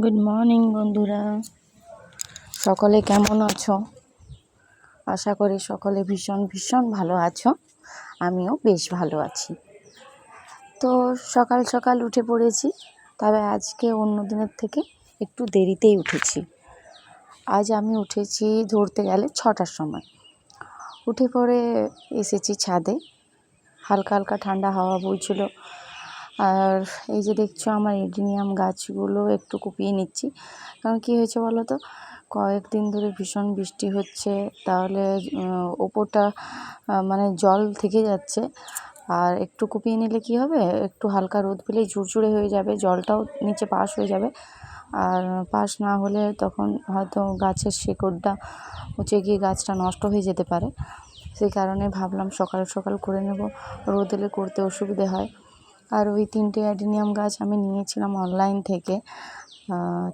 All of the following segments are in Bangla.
গুড মর্নিং বন্ধুরা, সকলে কেমন আছো? আশা করি সকলে ভীষণ ভীষণ ভালো আছো। আমিও বেশ ভালো আছি। তো সকাল সকাল উঠে পড়েছি, তবে আজকে অন্য দিনের থেকে একটু দেরিতেই উঠেছি। আজ আমি উঠেছি ধরতে গেলে 6টার সময়। উঠে পড়ে এসেছি ছাদে। হালকা হালকা ঠান্ডা হাওয়া বইছিল। আর এই যে দেখছো আমার এডেনিয়াম গাছগুলো একটু কুপিয়ে নিচ্ছি। কারণ কী হয়েছে বলো তো, কয়েকদিন ধরে ভীষণ বৃষ্টি হচ্ছে, তাহলে ওপরটা মানে জল থেকে যাচ্ছে। আর একটু কুপিয়ে নিলে কি হবে, একটু হালকা রোদ পেলেই ঝুরঝুরে হয়ে যাবে, জলটাও নিচে পাস হয়ে যাবে। আর পাস না হলে তখন হয়তো গাছের শেকড়টা হচ্ছে গিয়ে গাছটা নষ্ট হয়ে যেতে পারে। সেই কারণে ভাবলাম সকাল সকাল করে নেব, রোদ এলে করতে অসুবিধে হয়। আর ওই 3টে অ্যাডেনিয়াম গাছ আমি নিয়েছিলাম অনলাইন থেকে।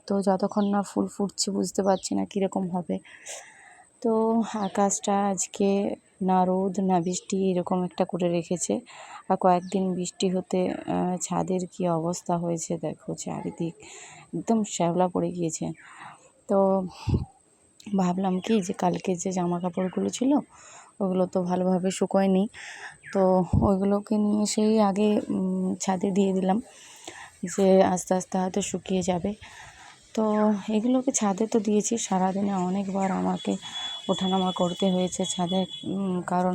তো যতক্ষণ না ফুল ফুটছে বুঝতে পারছি না কীরকম হবে। তো আকাশটা আজকে না রোদ না বৃষ্টি এরকম একটা করে রেখেছে। আর কয়েকদিন বৃষ্টি হতে ছাদের কী অবস্থা হয়েছে দেখো, চারিদিক একদম শ্যাওলা পড়ে গিয়েছে। তো ভাবলাম কি যে কালকে যে জামা কাপড়গুলো ছিল ওগুলো তো ভালোভাবে শুকোয়নি, তো ওইগুলোকে নিয়ে সেই আগে ছাদে দিয়ে দিলাম, যে আস্তে আস্তে হয়তো শুকিয়ে যাবে। তো এগুলোকে ছাদে তো দিয়েছি, সারাদিনে অনেকবার আমাকে ওঠানামা করতে হয়েছে ছাদে। কারণ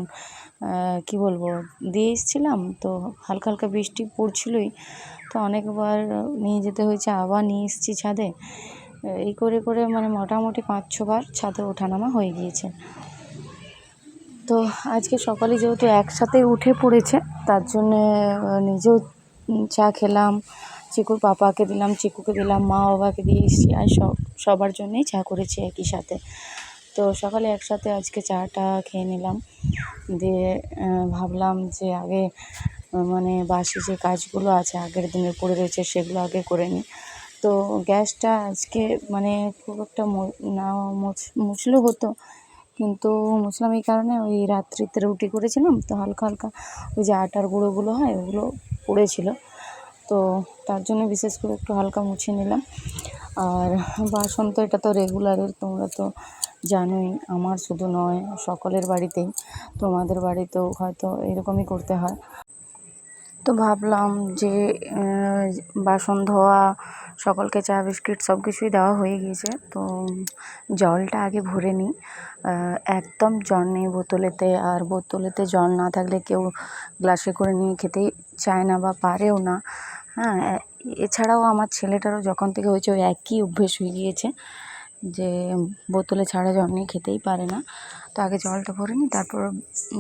কি বলবো, দিয়ে এসেছিলাম তো হালকা হালকা বৃষ্টি পড়ছিলই, তো অনেকবার নিয়ে যেতে হয়েছে, আবার নিয়ে এসেছি ছাদে। এই করে করে মানে মোটামুটি 5-6 বার ছাদে ওঠানামা হয়ে গিয়েছে। তো আজকে সকালে যেহেতু একসাথে উঠে পড়েছে, তার জন্যে নিজেও চা খেলাম, চিকুর পাপাকে দিলাম, চিকুকে দিলাম, মা বাবাকে দিয়ে এসেছি। আর সবার জন্যেই চা করেছি একই সাথে। তো সকালে একসাথে আজকে চাটা খেয়ে নিলাম। দিয়ে ভাবলাম যে আগে মানে বাসি যে কাজগুলো আছে আগের দিনের পড়ে রয়েছে সেগুলো আগে করে নিই। তো গ্যাসটা আজকে মানে খুব একটা না মুছলেও হতো, কিন্তু মুছলাম এই কারণে, ওই রাত্রিতে রুটি করেছিলাম তো হালকা হালকা ওই যে আটার গুঁড়োগুলো হয় ওগুলো পড়েছিল, তো তার জন্য বিশেষ করে একটু হালকা মুছে নিলাম। আর বাসন তো এটা তো রেগুলারের, তোমরা তো জানোই, আমার শুধু নয় সকলের বাড়িতেই, তোমাদের বাড়িতেও হয়তো এরকমই করতে হয়। তো ভাবলাম যে বাসন ধোয়া, সকলকে চা বিস্কিট সব কিছুই দেওয়া হয়ে গিয়েছে, তো জলটা আগে ভরে নিই। একদম জল নেই বোতলেতে, আর বোতলেতে জল না থাকলে কেউ গ্লাসে করে নিয়ে খেতেই চায় না বা পারেও না। হ্যাঁ, এছাড়াও আমার ছেলেটারও যখন থেকে হয়েছে ওই একই অভ্যেস হয়ে গিয়েছে যে বোতলে ছাড়া জল নিয়ে খেতেই পারে না। তো আগে জলটা ভরে নিই, তারপর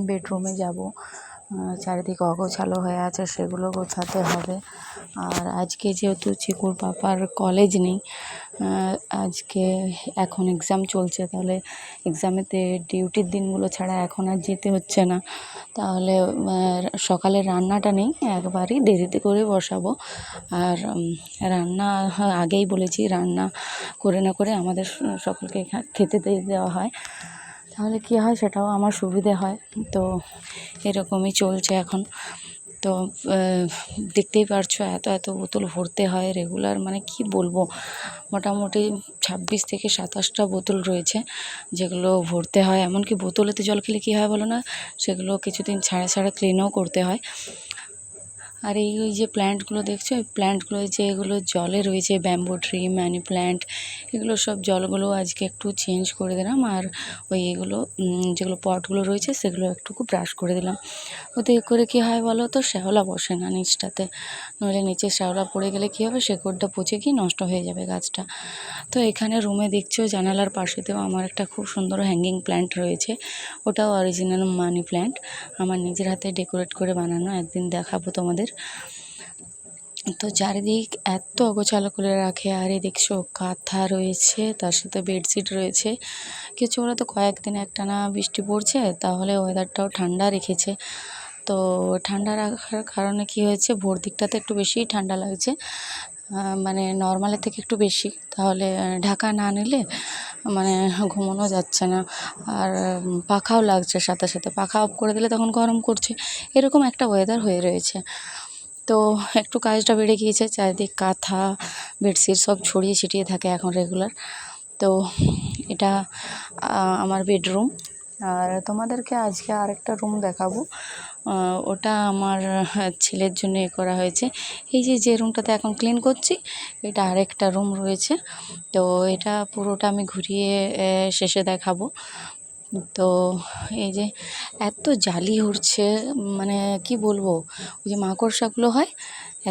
বেডরুমে যাব। চারিদিকে অগোছালো হয়ে আছে, সেগুলো গোছাতে হবে। আর আজকে যেহেতু চিকুর পাপার কলেজ নেই, আজকে এখন এক্সাম চলছে, তাহলে এক্সামেতে ডিউটির দিনগুলো ছাড়া এখন আর যেতে হচ্ছে না। তাহলে সকালের রান্নাটা নেই, একবারই দেরিতে করে বসাবো। আর রান্না আগেই বলেছি, রান্না করে না করে আমাদের সকলকে খেতে দিয়ে দেওয়া হয়, তাহলে কী হয় সেটাও আমার সুবিধে হয়। তো এরকমই চলছে এখন। তো দেখতেই পারছো এত এত বোতল ভরতে হয় রেগুলার, মানে কি বলবো, মোটামুটি 26 থেকে 27টা বোতল রয়েছে যেগুলো ভরতে হয়। এমনকি বোতলেতে জল খেলে কী হয় বলো না, সেগুলো কিছুদিন ছাড়া ছাড়া ক্লিনও করতে হয়। আর ওই যে প্ল্যান্টগুলো দেখছো, ওই প্ল্যান্টগুলো যেগুলো জলে রয়েছে, ব্যাম্বু ট্রি, মানি প্ল্যান্ট, এগুলো সব জলগুলো আজকে একটু চেঞ্জ করে দিলাম। আর ওই এগুলো যেগুলো পটগুলো রয়েছে সেগুলো একটুকু ব্রাশ করে দিলাম। ওতে করে কী হয় বলো তো, শ্যাওলা বসে না নিচটাতে, নইলে নিচে শ্যাওলা পড়ে গেলে কী হবে, শেকড়টা পচে গিয়ে নষ্ট হয়ে যাবে গাছটা। তো এখানে রুমে দেখছো জানালার পাশেতেও আমার একটা খুব সুন্দর হ্যাঙ্গিং প্ল্যান্ট রয়েছে, ওটাও অরিজিনাল মানি প্ল্যান্ট, আমার নিজের হাতে ডেকোরেট করে বানানো, একদিন দেখাবো তোমাদের। তো চারিদিক এত অগোছালো করে রাখে। আর এই দেখছো কাঁথা রয়েছে, তার সাথে বেডশিট রয়েছে। কিছু ওরা তো কয়েকদিন একটানা বৃষ্টি পড়ছে, তাহলে ওয়েদারটাও ঠান্ডা রেখেছে। তো ঠান্ডা রাখার কারণে কি হয়েছে, ভোর দিকটাতে একটু বেশিই ঠান্ডা লাগছে, মানে নর্মালের থেকে একটু বেশি। তাহলে ঢাকা না নিলে মানে ঘুমানো যাচ্ছে না। আর পাখাও লাগছে, সাথে সাথে পাখা অফ করে দিলে তখন গরম করছে, এরকম একটা ওয়েদার হয়ে রয়েছে। তো একটু কাজটা বেড়ে গিয়েছে, চারিদিক কাঁথা বেডশিট সব ছড়িয়ে ছিটিয়ে থাকে এখন রেগুলার। তো এটা আমার বেডরুম। আর তোমাদেরকে আজকে আরেকটা রুম দেখাবো, ওটা আমার ছেলের জন্য করা হয়েছে। এই যে রুমটাতে এখন ক্লিন করছি, এটা আরেকটা রুম রয়েছে। তো এটা পুরোটা আমি ঘুরিয়ে শেষে দেখাবো। তো এই যে এত জালি উঠছে, মানে কি বলবো, ওই যে মাকড়সাগুলো হয়,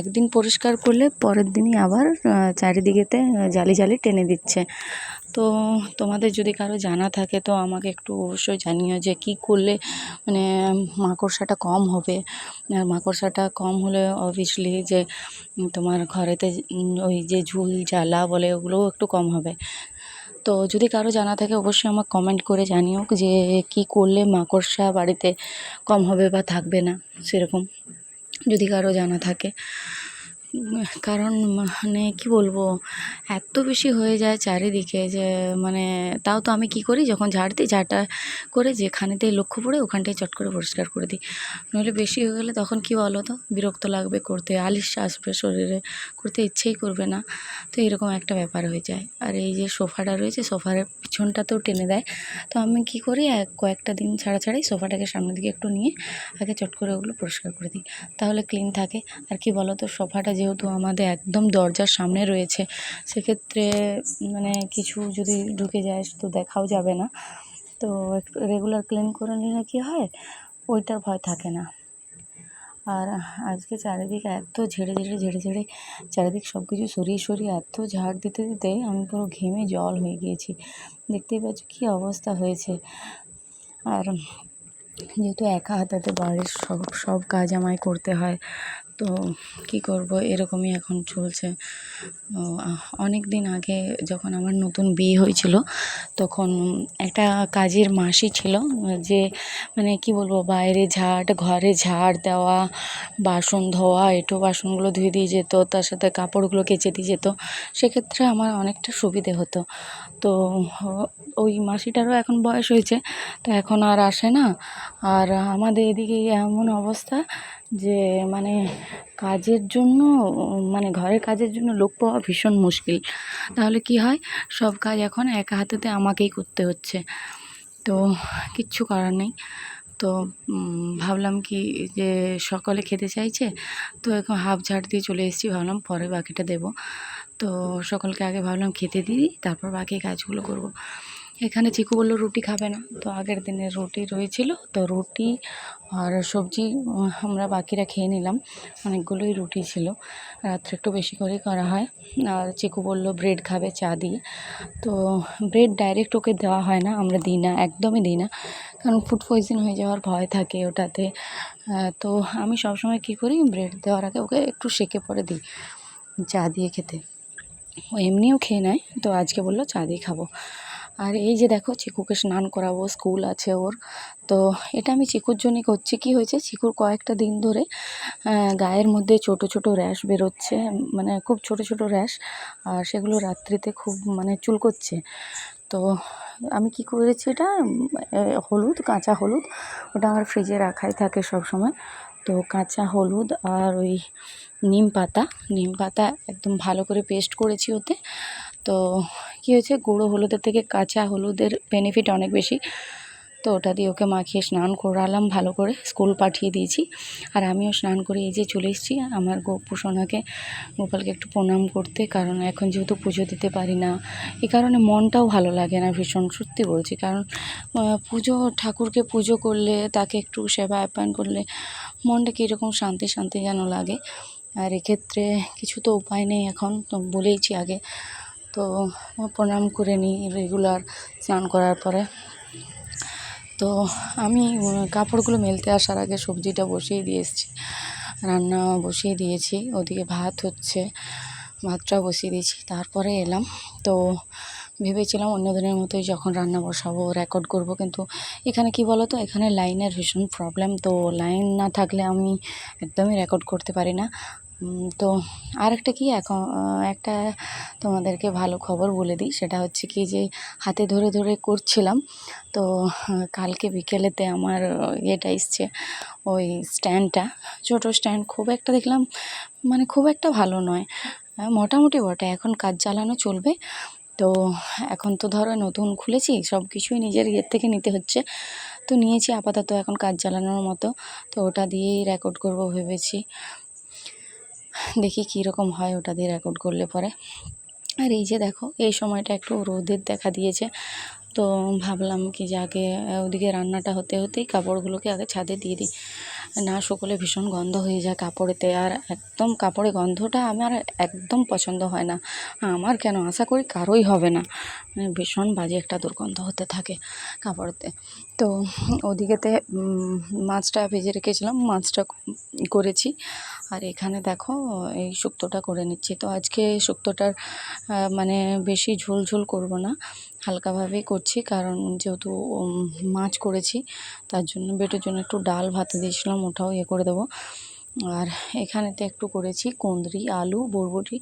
একদিন পরিষ্কার করলে পরের দিনই আবার চারিদিকেতে জালি জালি টেনে দিচ্ছে। তো তোমাদের যদি কারো জানা থাকে তো আমাকে একটু অবশ্যই জানিও যে কী করলে মানে মাকড়সাটা কম হবে। আর মাকড়সাটা কম হলে অবভিয়াসলি যে তোমার ঘরেতে ওই যে ঝুল জ্বালা বলে ওগুলোও একটু কম হবে। তো যদি কারো জানা থাকে অবশ্যই আমাকে কমেন্ট করে জানিও যে কী করলে মাকড়সা বাড়িতে কম হবে বা থাকবে না, সেরকম যদি কারো জানা থাকে। কারণ মানে কি বলবো, এত বেশি হয়ে যায় চারিদিকে যে মানে তাও তো আমি কি করি, যখন ঝাড় দিই ঝাড়টা করে যেখানেতেই লক্ষ্য পড়ে ওখানটায় চট করে পরিষ্কার করে দিই। নইলে বেশি হয়ে গেলে তখন কি বলো তো, বিরক্ত লাগবে করতে, আলিশ আসবে শরীরে, করতে ইচ্ছেই করবে না। তো এরকম একটা ব্যাপার হয়ে যায়। আর এই যে সোফাটা রয়েছে, সোফার পিছনটাতেও টেনে দেয়। তো আমি কি করি, কয়েকটা দিন ছাড়া ছাড়াই সোফাটাকে সামনের দিকে একটু নিয়ে আগে চট করে ওগুলো পরিষ্কার করে দিই, তাহলে ক্লিন থাকে। আর কি বলো তো, সোফাটা যেহেতু আমাদের একদম দরজার সামনে রয়েছে, সেক্ষেত্রে মানে কিছু যদি ঢুকে যায় তো দেখাও যাবে না। তো একটু রেগুলার ক্লিন করে নিলে কী হয়, ওইটার ভয় থাকে না। আর আজকে চারিদিকে এত ঝেড়ে চারিদিক সব কিছু সরিয়ে সরিয়ে এত ঝাড় দিতে দিতে আমি পুরো ঘেমে জল হয়ে গিয়েছি। দেখতেই পাচ্ছ কী অবস্থা হয়েছে। আর যেহেতু একা হাতে বাড়ির সব কাজ আমায় করতে হয়, তো কী করব, এরকমই এখন চলছে। অনেক দিন আগে যখন আমার নতুন বিয়ে হয়েছিল, তখন একটা কাজের মাসি ছিল, যে মানে কি বলবো, বাইরে ঝাড়, ঘরে ঝাড় দেওয়া, বাসন ধোয়া, এঁটো বাসনগুলো ধুয়ে দিয়ে যেত, তার সাথে কাপড়গুলো কেচে দিয়ে যেত। সেক্ষেত্রে আমার অনেকটা সুবিধে হতো। তো ওই মাসিটারও এখন বয়স হয়েছে, তো এখন আর আসে না। আর আমাদের এদিকে এমন অবস্থা যে মানে কাজের জন্য, মানে ঘরের কাজের জন্য লোক পাওয়া ভীষণ মুশকিল। তাহলে কি হয়, সব কাজ এখন একা হাতেতে আমাকেই করতে হচ্ছে। তো কিচ্ছু করার নেই। তো ভাবলাম কি যে সকলে খেতে চাইছে, তো এখন হাফ ঝাড় দিয়ে চলে এসেছি, ভাবলাম পরে বাকিটা দেবো। তো সকলকে আগে ভাবলাম খেতে দিই, তারপর বাকি কাজগুলো করব। এখানে চিকু বললো রুটি খাবে না, তো আগের দিনের রুটি রয়েছিল, তো রুটি আর সবজি আমরা বাকিরা খেয়ে নিলাম। অনেকগুলোই রুটি ছিল, রাত্রে একটু বেশি করেই করা হয়। আর চিকু বললো ব্রেড খাবে চা দিয়ে। তো ব্রেড ডাইরেক্ট ওকে দেওয়া হয় না, আমরা দিই না, একদমই দিই না, কারণ ফুড পয়জন হয়ে যাওয়ার ভয় থাকে ওটাতে। তো আমি সবসময় কী করি, ব্রেড দেওয়ার আগে ওকে একটু সেঁকে পরে দিই চা দিয়ে খেতে। ও এমনিও খেয়ে নেয়, তো আজকে বললো চা দিয়ে খাবো। আর এই যে দেখো, চিকুকে স্নান করাবো, স্কুল আছে ওর। তো এটা আমি চিকুর জন্যই করছি। কি হয়েছে, চিকুর কয়েকটা দিন ধরে গায়ের মধ্যে ছোট ছোট র্যাশ বেরোচ্ছে, মানে খুব ছোট ছোট র্যাশ, আর সেগুলো রাত্রিতে খুব মানে চুলকোচ্ছে। তো আমি কি করেছি, এটা হলুদ, কাঁচা হলুদ, ওটা আমার ফ্রিজে রাখাই থাকে সব সময়। তো কাঁচা হলুদ আর ওই নিম পাতা একদম ভালো করে পেস্ট করেছি ওতে। তো কী হয়েছে, গুঁড়ো হলুদের থেকে কাঁচা হলুদের বেনিফিট অনেক বেশি। তো ওটা দিয়ে ওকে মাখিয়ে স্নান করালাম ভালো করে, স্কুল পাঠিয়ে দিয়েছি। আর আমিও স্নান করে এই যে চলে এসেছি আমার গোপালকে একটু প্রণাম করতে, কারণ এখন যেহেতু পুজো দিতে পারি না, এই কারণে মনটাও ভালো লাগে না ভীষণ, সত্যি বলছি। কারণ ঠাকুরকে পুজো করলে, তাকে একটু সেবা আপ্যায়ন করলে মনটা কীরকম শান্তি শান্তি যেন লাগে। আর এক্ষেত্রে কিছু তো উপায় নেই এখন, তো বলেইছি আগে। তো প্রণাম করে নিই রেগুলার স্নান করার পরে। তো আমি কাপড়গুলো মেলতে আসার আগে সবজিটা বসিয়ে দিয়ে এসেছি, রান্না বসিয়ে দিয়েছি, ওদিকে ভাত হচ্ছে, ভাতটাও বসিয়ে দিয়েছি, তারপরে এলাম। তো ভেবেছিলাম অন্য দিনের মতোই যখন রান্না বসাবো রেকর্ড করব, কিন্তু এখানে কি বলো তো, এখানে লাইনের ভীষণ প্রবলেম। তো লাইন না থাকলে আমি একদমই রেকর্ড করতে পারি না। তো আরেকটা কি এখন একটা তোমাদেরকে ভালো খবর বলে দিই, সেটা হচ্ছে কি যে হাতে ধরে ধরে করছিলাম, তো কালকে বিকেলেতে আমার ইয়েটা এসছে, ওই স্ট্যান্ডটা, ছোটো স্ট্যান্ড, খুব একটা দেখলাম মানে খুব একটা ভালো নয়, মোটামুটি বটে, এখন কাজ চালানো চলবে। তো এখন তো ধরো নতুন খুলেছি, সব কিছুই নিজের ইয়ের থেকে নিতে হচ্ছে, তো নিয়েছি আপাতত এখন কাজ চালানোর মতো, তো ওটা দিয়েই রেকর্ড করব ভেবেছি, দেখি কীরকম হয় ওটা দিয়ে রেকর্ড করলে পরে। আর এই যে দেখো এই সময়টা একটু রোদের দেখা দিয়েছে, তো ভাবলাম কি যে আগে ওদিকে রান্নাটা হতে হতেই কাপড়গুলোকে আগে ছাদে দিয়ে দিই, না শুকোলে ভীষণ গন্ধ হয়ে যায় কাপড়েতে, আর একদম কাপড়ে গন্ধটা আমার একদম পছন্দ হয় না, আমার কেন, আশা করি কারোই হবে না, মানে ভীষণ বাজে একটা দুর্গন্ধ হতে থাকে কাপড়েতে। তো ওদিকেতে মাছটা ভেজে রেখেছিলাম, মাছটা করেছি, আর এখানে দেখো এই শুক্তোটা করে নিচ্ছি। তো আজকে শুক্তোটার মানে বেশি ঝোল ঝোল করব না, হালকাভাবেই করছি, কারণ যেহেতু মাছ করেছি তার জন্য পেটের জন্য একটু ডাল ভাত দিয়েছিলাম, ওটাও ইয়ে করে দেবো। আর এখানেতে একটু করেছি কুঁদরি, আলু, বরবটি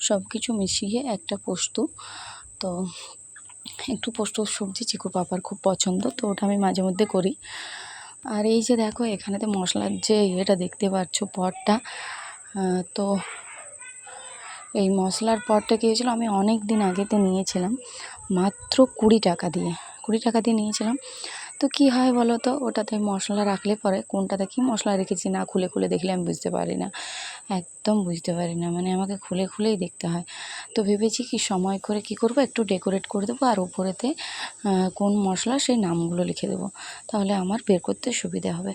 সব কিছু মিশিয়ে একটা পোস্ত, তো একটু পোস্ত সবজি চিকুর পাপার খুব পছন্দ, তো ওটা আমি মাঝে মধ্যে করি। আর এই যে দেখো এখানেতে মশলার যে ইয়েটা দেখতে পাচ্ছ পটটা, তো এই মশলার পটটা কী হয়েছিলো, আমি অনেক দিন আগেতে নিয়েছিলাম মাত্র 20 টাকা দিয়ে, 20 টাকা দিয়ে নিয়েছিলাম। তো কী হয় বলো তো, ওটাতে মশলা রাখলে পরে কোনটাতে কী মশলা রেখেছি না খুলে খুলে দেখলে আমি বুঝতে পারি না, একদম বুঝতে পারি না, মানে আমাকে খুলে খুলেই দেখতে হয়। তো ভেবেছি কি সময় করে কি করব, একটু ডেকোরেট করে দেবো, আর উপরেতে কোন মশলা সেই নামগুলো লিখে দেবো, তাহলে আমার বের করতে সুবিধা হবে।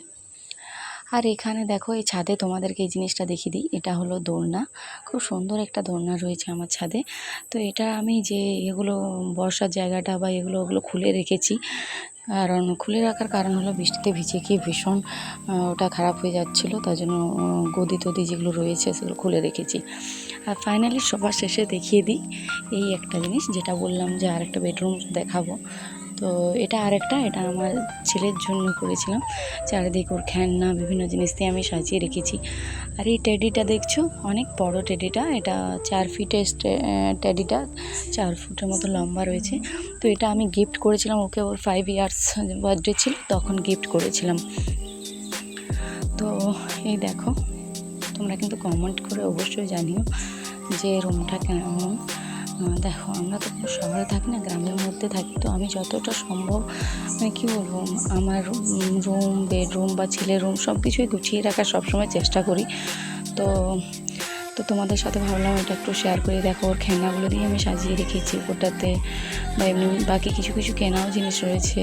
আর এখানে দেখো এই ছাদে তোমাদেরকে এই জিনিসটা দেখিয়ে দিই, এটা হলো দোলনা, খুব সুন্দর একটা দোলনা রয়েছে আমার ছাদে। তো এটা আমি যে এগুলো বসার জায়গাটা বা ওগুলো খুলে রেখেছি, কারণ খুলে রাখার কারণ হলো বৃষ্টিতে ভিজে গিয়ে ভীষণ ওটা খারাপ হয়ে যাচ্ছিলো, তার জন্য গদি টদি যেগুলো রয়েছে সেগুলো খুলে রেখেছি। আর ফাইনালি সবার শেষে দেখিয়ে দিই এই একটা জিনিস, যেটা বললাম যে আরেকটা বেডরুম দেখাবো, তো এটা এটা আমার ছেলের জন্য করেছিলাম, চারিদিক ওর খেলনা বিভিন্ন জিনিস দিয়ে আমি সাজিয়ে রেখেছি। আর এই টেডিটা দেখছো, অনেক বড় টেডিটা, এটা 4 ফিটের টেডিটা, 4 ফুটের মতো লম্বা রয়েছে। তো এটা আমি গিফট করেছিলাম ওকে, ওর 5 ইয়ার্স বার্থডে ছিল তখন গিফট করেছিলাম। তো এই দেখো, তোমরা কিন্তু কমেন্ট করে অবশ্যই জানিও যে রুমটা কেমন। দেখো আমরা তো কোনো শহরে থাকি না, গ্রামের মধ্যে থাকি, তো আমি যতটা সম্ভব মানে কী বলবো, আমার রুম, বেডরুম বা ছেলের রুম সব কিছুই গুছিয়ে রাখার সবসময় চেষ্টা করি। তো তো তোমাদের সাথে ভাবলাম এটা একটু শেয়ার করি। দেখো ওর খেলনাগুলো দিয়ে আমি সাজিয়ে রেখেছি ওটাতে, বা এমনি বাকি কিছু কিছু কেনাও জিনিস রয়েছে,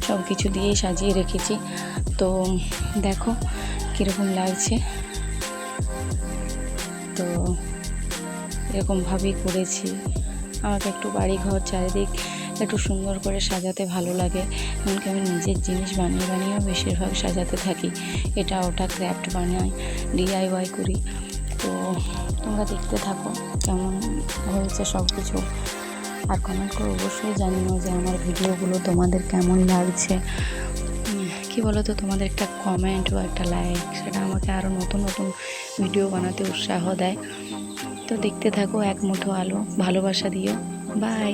সব কিছু দিয়েই সাজিয়ে রেখেছি। তো দেখো কীরকম লাগছে, তো এরকমভাবেই করেছি। আমাকে একটু বাড়িঘর চারিদিক একটু সুন্দর করে সাজাতে ভালো লাগে, এমনকি আমি নিজের জিনিস বানিয়ে বানিয়েও বেশিরভাগ সাজাতে থাকি, এটা ওটা ক্রাফট বানাই, DIY করি। তো তোমরা দেখতে থাকো কেমন হয়েছে সব কিছু, আর কমেন্ট করে অবশ্যই জানিও যে আমার ভিডিওগুলো তোমাদের কেমন লাগছে। কী বলো তো, তোমাদের একটা কমেন্ট বা একটা লাইক সেটা আমাকে আরও নতুন নতুন ভিডিও বানাতে উৎসাহ দেয়। তো দেখতে থাকো এক মুঠো আলো, ভালোবাসা দিও, বাই।